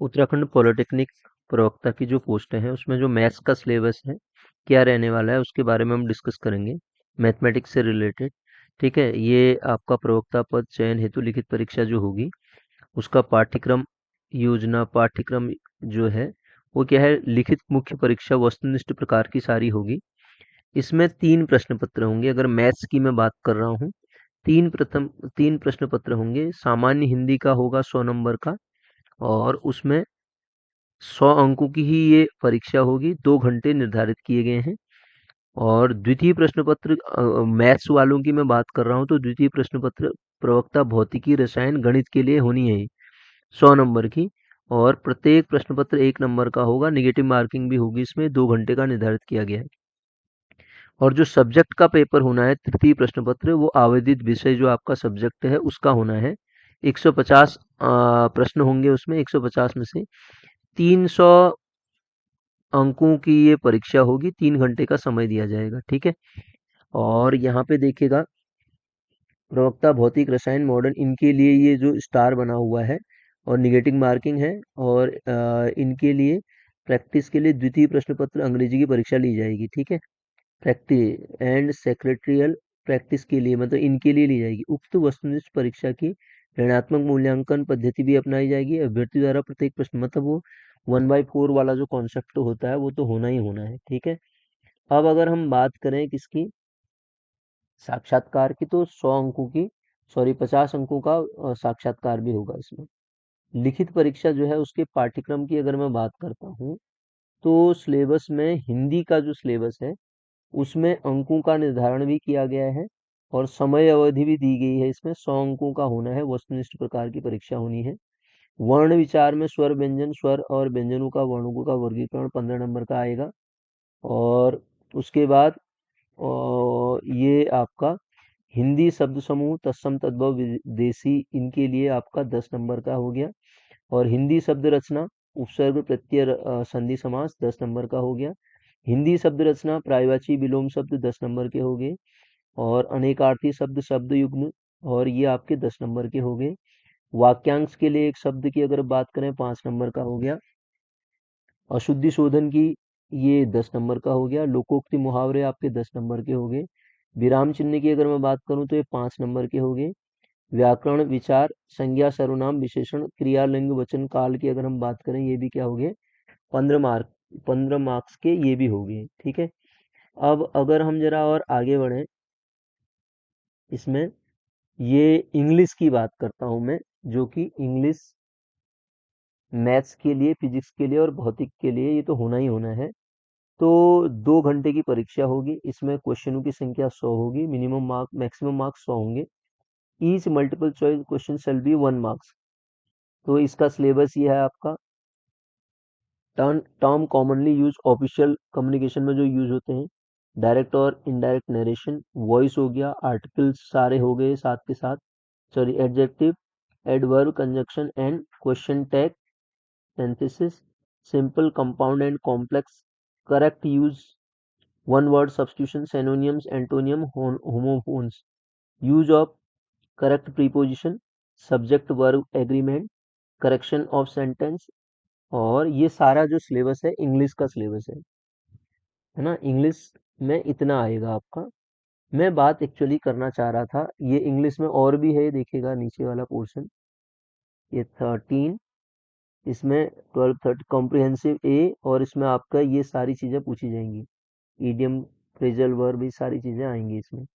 Uttarakhand polytechnic प्रवक्ता की जो पोस्ट है उसमें जो मैथ्स का सिलेबस है क्या रहने वाला है उसके बारे में हम डिस्कस करेंगे, मैथमेटिक्स से रिलेटेड। ठीक है, ये आपका प्रवक्ता पद चयन हेतु लिखित परीक्षा जो होगी उसका पाठ्यक्रम योजना पाठ्यक्रम जो है वो क्या है, लिखित मुख्य परीक्षा वस्तुनिष्ठ प्रकार की सारी होगी। इसमें 3 प्रश्न पत्र होंगे। अगर मैथ्स की मैं बात कर रहा हूँ, 3 प्रश्न पत्र होंगे। सामान्य हिंदी का होगा 100 नंबर का, और उसमें 100 अंकों की ही ये परीक्षा होगी। 2 घंटे निर्धारित किए गए हैं। और द्वितीय प्रश्न पत्र मैथ्स वालों की मैं बात कर रहा हूँ, तो द्वितीय प्रश्न पत्र प्रवक्ता भौतिकी रसायन गणित के लिए होनी है 100 नंबर की। और प्रत्येक प्रश्न पत्र 1 नंबर का होगा। निगेटिव मार्किंग भी होगी इसमें। 2 घंटे का निर्धारित किया गया है। और जो सब्जेक्ट का पेपर होना है तृतीय प्रश्न पत्र, वो आवेदित विषय जो आपका सब्जेक्ट है उसका होना है। 150 प्रश्न होंगे उसमें। 150 में से 300 अंकों की ये परीक्षा होगी। 3 घंटे का समय दिया जाएगा। ठीक है, और यहाँ पे देखिएगा प्रवक्ता भौतिक रसायन मॉडर्न, इनके लिए ये जो स्टार बना हुआ है और निगेटिव मार्किंग है। और इनके लिए प्रैक्टिस के लिए द्वितीय प्रश्न पत्र अंग्रेजी की परीक्षा ली जाएगी। ठीक है, प्रैक्टिस एंड सेक्रेटरियल प्रैक्टिस के लिए, मतलब इनके लिए ली जाएगी। उक्त वस्तुनिष्ठ परीक्षा की ऋणात्मक मूल्यांकन पद्धति भी अपनाई जाएगी। अभ्यर्थी द्वारा प्रत्येक प्रश्न, मतलब वो 1/4 वाला जो कॉन्सेप्ट होता है वो तो होना ही होना है। ठीक है, अब अगर हम बात करें किसकी, साक्षात्कार की, तो 100 अंकों की, सॉरी 50 अंकों का साक्षात्कार भी होगा इसमें। लिखित परीक्षा जो है उसके पाठ्यक्रम की अगर मैं बात करता हूँ, तो सिलेबस में हिंदी का जो सिलेबस है उसमें अंकों का निर्धारण भी किया गया है और समय अवधि भी दी गई है। इसमें 100 अंकों का होना है। वस्तुनिष्ठ प्रकार की परीक्षा होनी है। वर्ण विचार में स्वर व्यंजन, स्वर और व्यंजनों का वर्णों का वर्गीकरण 15 नंबर का आएगा। और उसके बाद ये आपका हिंदी शब्द समूह तत्सम तद्भव विदेशी, इनके लिए आपका 10 नंबर का हो गया। और हिंदी शब्द रचना, उपसर्ग प्रत्यय संधि समास 10 नंबर का हो गया। हिंदी शब्द रचना पर्यायवाची विलोम शब्द 10 नंबर के हो गए। और अनेकार्थी शब्द शब्द युग्म, और ये आपके 10 नंबर के हो गए। वाक्यांश के लिए एक शब्द की अगर बात करें 5 नंबर का हो गया। अशुद्धि शोधन की ये 10 नंबर का हो गया। लोकोक्ति मुहावरे आपके 10 नंबर के हो गए। विराम चिन्ह की अगर मैं बात करूं तो ये 5 नंबर के हो गए। व्याकरण विचार संज्ञा सर्वनाम विशेषण क्रिया लिंग वचन काल की अगर हम बात करें, ये भी क्या हो गए, 15 मार्क, 15 मार्क्स के ये भी हो गए। ठीक है, अब अगर हम जरा और आगे बढ़े इसमें, ये इंग्लिश की बात करता हूं मैं, जो कि इंग्लिश मैथ्स के लिए, फिजिक्स के लिए और भौतिक के लिए ये तो होना ही होना है। तो 2 घंटे की परीक्षा होगी। इसमें क्वेश्चनों की संख्या 100 होगी। मिनिमम मार्क, मैक्सिमम मार्क्स 100 होंगे। Each multiple choice question shall be 1 marks. तो इसका सिलेबस ये है आपका। Term commonly use official communication में जो यूज होते हैं, डायरेक्ट और इनडायरेक्ट नरेशन, वॉइस हो गया, आर्टिकल्स सारे हो गए साथ के साथ, sorry adjective, adverb, conjunction and question tag, synthesis, simple compound and complex, correct use, one word substitution, synonyms, antonym, homophones, use of correct preposition, subject verb agreement, correction of sentence. और ये सारा जो सिलेबस है English का syllabus है ना। English में इतना आएगा आपका। मैं बात एक्चुअली करना चाह रहा था, ये इंग्लिश में और भी है, देखिएगा नीचे वाला पोर्शन, ये 13, इसमें 12 30 कॉम्प्रिहेंसिव ए, और इसमें आपका ये सारी चीजें पूछी जाएंगी। ईडियम, फ्रेजल वर्ब, ये सारी चीजें आएंगी इसमें।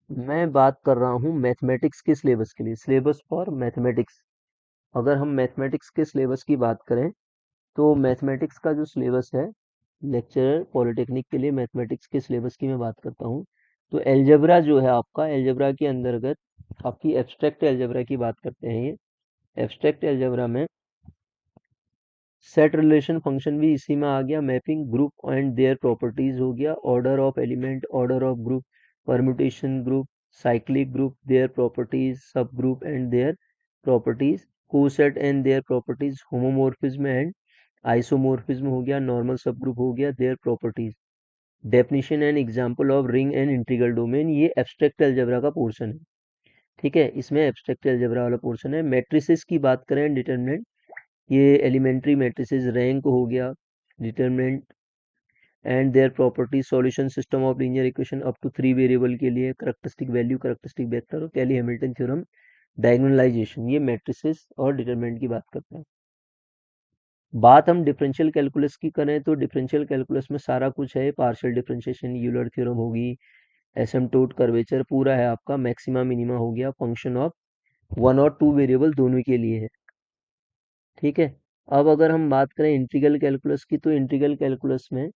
मैं बात कर रहा हूँ मैथमेटिक्स के सिलेबस के लिए, सिलेबस फॉर मैथमेटिक्स। अगर हम मैथमेटिक्स के सिलेबस की बात करें, तो मैथमेटिक्स का जो सिलेबस है लेक्चरर पॉलिटेक्निक के लिए, मैथमेटिक्स के सिलेबस की मैं बात करता हूँ, तो एलजेब्रा जो है आपका, एलजेब्रा के अंतर्गत आपकी एब्स्ट्रैक्ट एलजेब्रा की बात करते हैं। ये एब्स्ट्रैक्ट एलजेब्रा में सेट रिलेशन फंक्शन भी इसी में आ गया। Mapping group and their properties हो गया। Order of element, order of group, permutation group, cyclic group, their properties, sub group and their properties, coset and their properties, homomorphism and isomorphism हो गया। Normal sub group हो गया, their properties, definition and example of ring and integral domain. ये abstract algebra का portion है। ठीक है, इसमें एब्स्ट्रैक्ट अलजेब्रा वाला पोर्शन है। मैट्रिसेस की बात करें, डिटरमिनेंट, ये एलिमेंट्री मैट्रिसेस, रैंक हो गया, determinant and their property, solution system of linear equation up to 3 variable के लिए, करैक्टरिस्टिक वैल्यू, करैक्टरिस्टिक वेक्टर और कैली हैमिल्टन थ्योरम, डायगोनलाइजेशन, ये मैट्रिसेस और डिटरमिनेंट की बात करते हैं। बात हम डिफरेंशियल कैलकुलस की करें तो डिफरेंशियल कैलकुलस में सारा कुछ है, पार्शियल डिफरेंशिएशन, यूलर थ्योरम होगी, एसिम्प्टोट, कर्वेचर पूरा है आपका, मैक्सिमा मिनिमा हो गया, फंक्शन ऑफ 1 और 2 वेरिएबल दोनों के लिए है। ठीक है, अब अगर हम बात करें इंटीग्रल कैलकुलस की, तो इंटीग्रल कैलकुलस में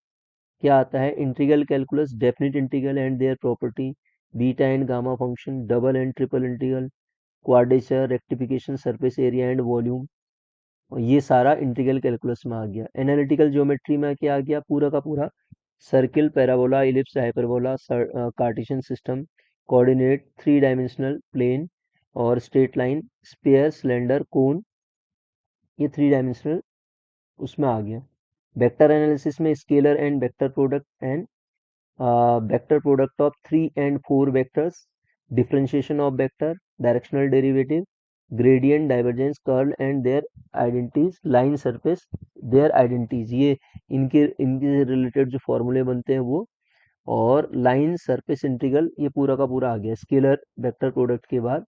क्या आता है, integral calculus, definite integral and their property, beta and gamma function, double and triple integral, quadrature, rectification, surface area and volume, और ये सारा इंटीग्रल कैलकुलस में आ गया। एनालिटिकल ज्योमेट्री में क्या आ गया, पूरा का पूरा circle, parabola, ellipse, hyperbola, Cartesian system, coordinate, 3 dimensional plane और straight line, sphere, cylinder, cone, ये 3 डायमेंशनल उसमें आ गया। वेक्टर एनालिसिस में scalar and vector product and vector product of 3 and 4 vectors, differentiation of vector, directional derivative, gradient, divergence, curl and their identities, line, surface, their identities, ये इनके इनके related जो फॉर्मूले बनते हैं वो, और लाइन, सरफेस इंटीग्रल, ये पूरा का पूरा आ गया। स्केलर वेक्टर प्रोडक्ट के बाद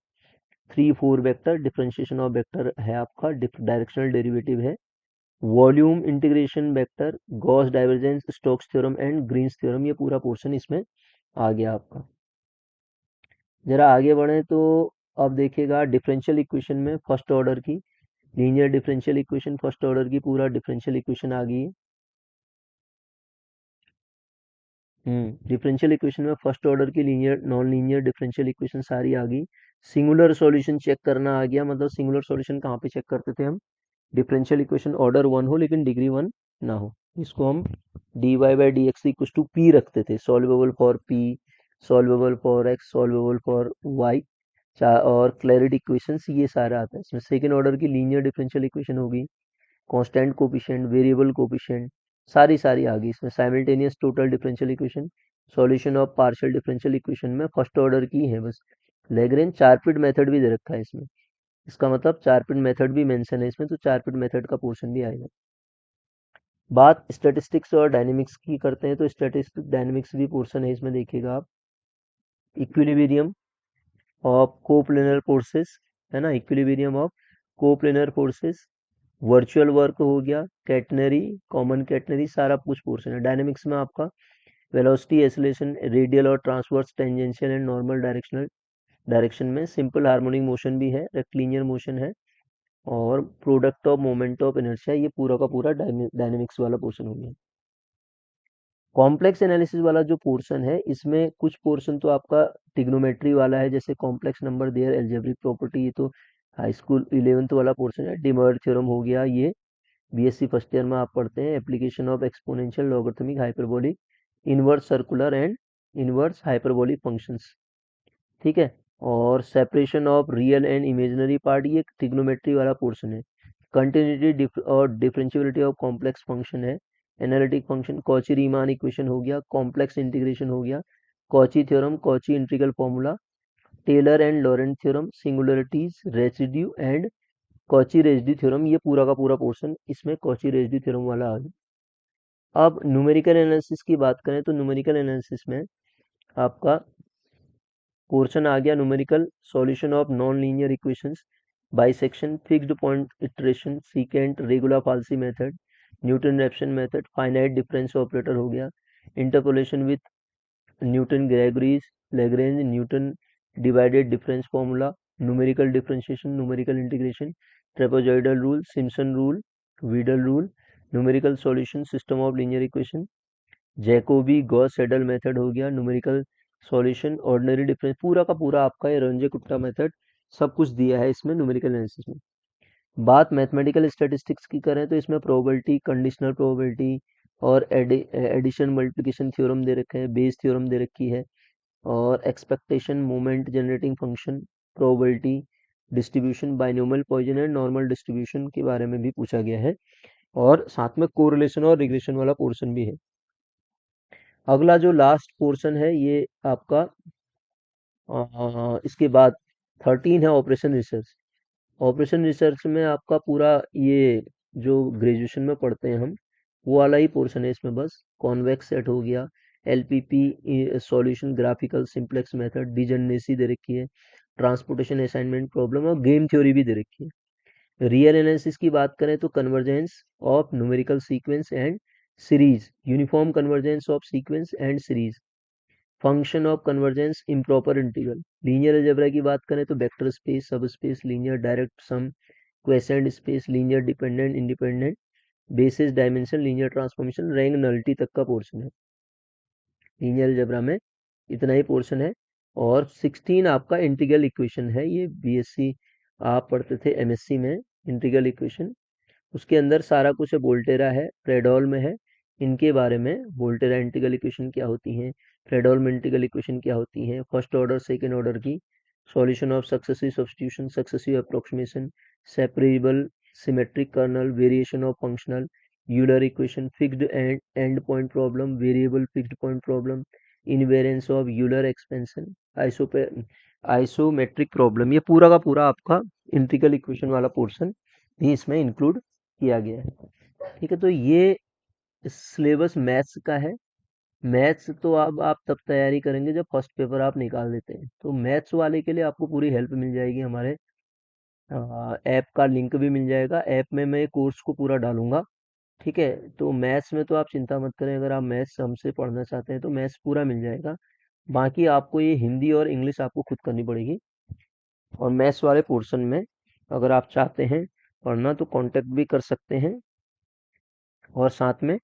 3 4 वेक्टर, डिफरेंशिएशन ऑफ वेक्टर है आपका, डायरेक्शनल डेरिवेटिव है, volume integration vector, Gauss divergence, Stokes theorem and Green's theorem, ये पूरा पोर्शन इसमें आ गया आपका। जरा आगे बढ़े तो अब देखिएगा डिफरेंशियल इक्वेशन में फर्स्ट ऑर्डर की, linear differential equation first order की, पूरा डिफरेंशियल इक्वेशन आ गई है। डिफरेंशियल इक्वेशन में फर्स्ट ऑर्डर की linear, non linear differential equation सारी आ गई। सिंगुलर सॉल्यूशन चेक करना आ गया, मतलब सिंगुलर सॉल्यूशन कहाँ पे चेक करते थे हम, डिफरेंशियल इक्वेशन ऑर्डर 1 हो लेकिन डिग्री 1 ना हो, इसको हम dy/dx इक्वल टू p रखते थे, solvable for p, solvable for x, solvable for y, और क्लैरिटी इक्वेशंस, ये सारा आता है इसमें। सेकेंड ऑर्डर की लीनियर डिफरेंशियल इक्वेशन होगी, कांस्टेंट कोफिशिएंट, वेरिएबल कोफिशिएंट, सारी सारी आ गई इसमें। Simultaneous total differential equation, solution of partial differential equation में फर्स्ट ऑर्डर की है बस। लैग्रेंज चारपिट मेथड भी दे रखा है इसमें, इसका मतलब चारपिट मेथड भी मेंशन है इसमें, तो चारपिट मेथड का पोर्शन भी आएगा। बात स्टैटिस्टिक्स और डायनेमिक्स की करते हैं तो स्टैटिस्टिक्स डायनेमिक्स भी पोर्शन है इसमें, देखिएगा आप। इक्विलिब्रियम ऑफ कोप्लेनर फोर्सेस, है ना, equilibrium of coplanar forces, virtual work हो गया, कैटनरी, कॉमन कैटनरी, सारा कुछ पोर्शन है। डायनेमिक्स में आपका वेलोसिटी, एसिलेशन, रेडियल और transverse, tangential and normal directional, direction में सिंपल हार्मोनिक मोशन भी है, रेक्टिलिनियर मोशन है, और product of moment of inertia, ये पूरा का पूरा डायनेमिक्स वाला पोर्शन हो गया। कॉम्प्लेक्स एनालिसिस वाला जो पोर्शन है इसमें कुछ पोर्शन तो आपका ट्रिग्नोमेट्री वाला है, जैसे complex number, there, algebraic property, ये तो हाई स्कूल 11th वाला पोर्शन है। डिमर्ट थ्योरम हो गया, ये बीएससी फर्स्ट ईयर में आप पढ़ते हैं। Application of exponential, logarithmic, hyperbolic, inverse circular and inverse hyperbolic functions, ठीक है। और separation of real and imaginary part, ये ट्रिग्नोमेट्री वाला पोर्शन है। कंटिन्यूटी और डिफरेंशियबिलिटी ऑफ कॉम्प्लेक्स फंक्शन है। Analytic function, Cauchy Riemann equation हो गया, कॉम्प्लेक्स इंटीग्रेशन हो गया, Cauchy theorem, Cauchy integral formula, Taylor and Laurent theorem, singularities, residue and Cauchy residue theorem, ये पूरा का पूरा पोर्शन इसमें कॉची रेसिड्यू थ्योरम वाला आ गया। अब न्यूमेरिकल एनालिसिस की बात करें तो न्यूमेरिकल एनालिसिस में आपका पोर्शन आ गया numerical solution of non linear equations, bisection, fixed point iteration, secant, regula falsi method, Newton Raphson method, finite difference operator हो गया, interpolation with Newton Gregory's, Lagrange, Newton divided difference formula, numerical differentiation, numerical integration, trapezoidal rule, Simpson rule, Weddle rule, numerical solution, system of linear equation, Jacobi Gauss Seidel method हो गया, numerical solution, ordinary difference, पूरा का पूरा आपका ये Ranje कुट्टा method सब कुछ दिया है इसमें न्यूमेरिकल एनालिसिस में। बात मैथमेटिकल स्टैटिस्टिक्स की करें तो इसमें प्रोबेबिलिटी, कंडीशनल प्रोबेबिलिटी और एडिशन मल्टीप्लिकेशन थ्योरम दे रखे हैं, बेस थ्योरम दे रखी है, और expectation, moment generating function, probability distribution, binomial Poisson and normal distribution के बारे में भी पूछा गया है, और साथ में कोरिलेशन और रिग्रेशन वाला पोर्शन भी है। अगला जो लास्ट पोर्शन है ये आपका इसके बाद 13 है ऑपरेशन रिसर्च। ऑपरेशन रिसर्च में आपका पूरा ये जो ग्रेजुएशन में पढ़ते हैं हम, वो वाला ही पोर्शन है इसमें। बस कॉन्वेक्स सेट हो गया, LPP solution, graphical simplex method, degeneracy दे रखी है, ट्रांसपोर्टेशन असाइनमेंट प्रॉब्लम और गेम थ्योरी भी दे रखी है। रियल एनालिसिस की बात करें तो convergence of numerical sequence and series, uniform convergence of sequence and series, function of convergence, improper integral. Linear algebra की बात करें तो वेक्टर स्पेस, सब space, linear direct sum, quiescent space, linear dependent independent, basis, dimension, linear transformation, rank nullity तक का portion है linear algebra में। इतना ही पोर्शन है। और 16 आपका इंटीग्रल इक्वेशन है। ये बीएससी आप पढ़ते थे, एमएससी में इंटीग्रल इक्वेशन, उसके अंदर सारा कुछ है। वोल्टेरा है, फ्रेडोल में है, इनके बारे में। वोल्टेरा इंटीग्रल इक्वेशन क्या होती हैं, फ्रेडोल में इंटीग्रल इक्वेशन क्या होती हैं, फर्स्ट ऑर्डर सेकंड ऑर्डर की, solution of successive substitution, successive approximation, separable symmetric kernel, variation of functional, Euler equation, fixed end point problem, variable fixed point problem, invariance of Euler expansion, isometric problem. ये पूरा का पूरा आपका integral equation वाला portion भी इसमें include किया गया है। ठीक है, तो ये सिलेबस मैथ्स का है। मैथ्स तो अब आप तब तैयारी करेंगे जब फर्स्ट पेपर आप निकाल देते हैं। तो मैथ्स वाले के लिए आपको पूरी हेल्प मिल जाएगी हमारे ऐप का लिंक भी मिल जाएगा। ऐप में मैं कोर्स को पूरा डालूंगा। ठीक है, तो मैथ्स में तो आप चिंता मत करें, अगर आप मैथ्स हमसे पढ़ना चाहते हैं तो मैथ्स पूरा मिल जाएगा। बाकी आपको ये हिंदी और इंग्लिश आपको खुद करनी पड़ेगी। और मैथ्स वाले पोर्शन में अगर आप चाहते हैं पढ़ना तो कांटेक्ट भी कर सकते हैं। और साथ में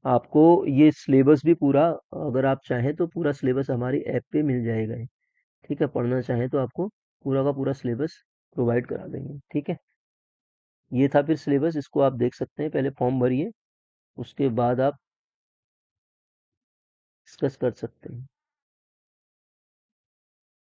आपको ये सिलेबस भी पूरा, अगर आप चाहें तो पूरा सिलेबस हमारी ऐप पे मिल जाएगा ही। ठीक है, पढ़ना चाहें तो आपको पूरा का पूरा सिलेबस प्रोवाइड करा देंगे। ठीक है, ये था फिर सिलेबस, इसको आप देख सकते हैं। पहले फॉर्म भरिए, उसके बाद आप डिस्कस कर सकते हैं।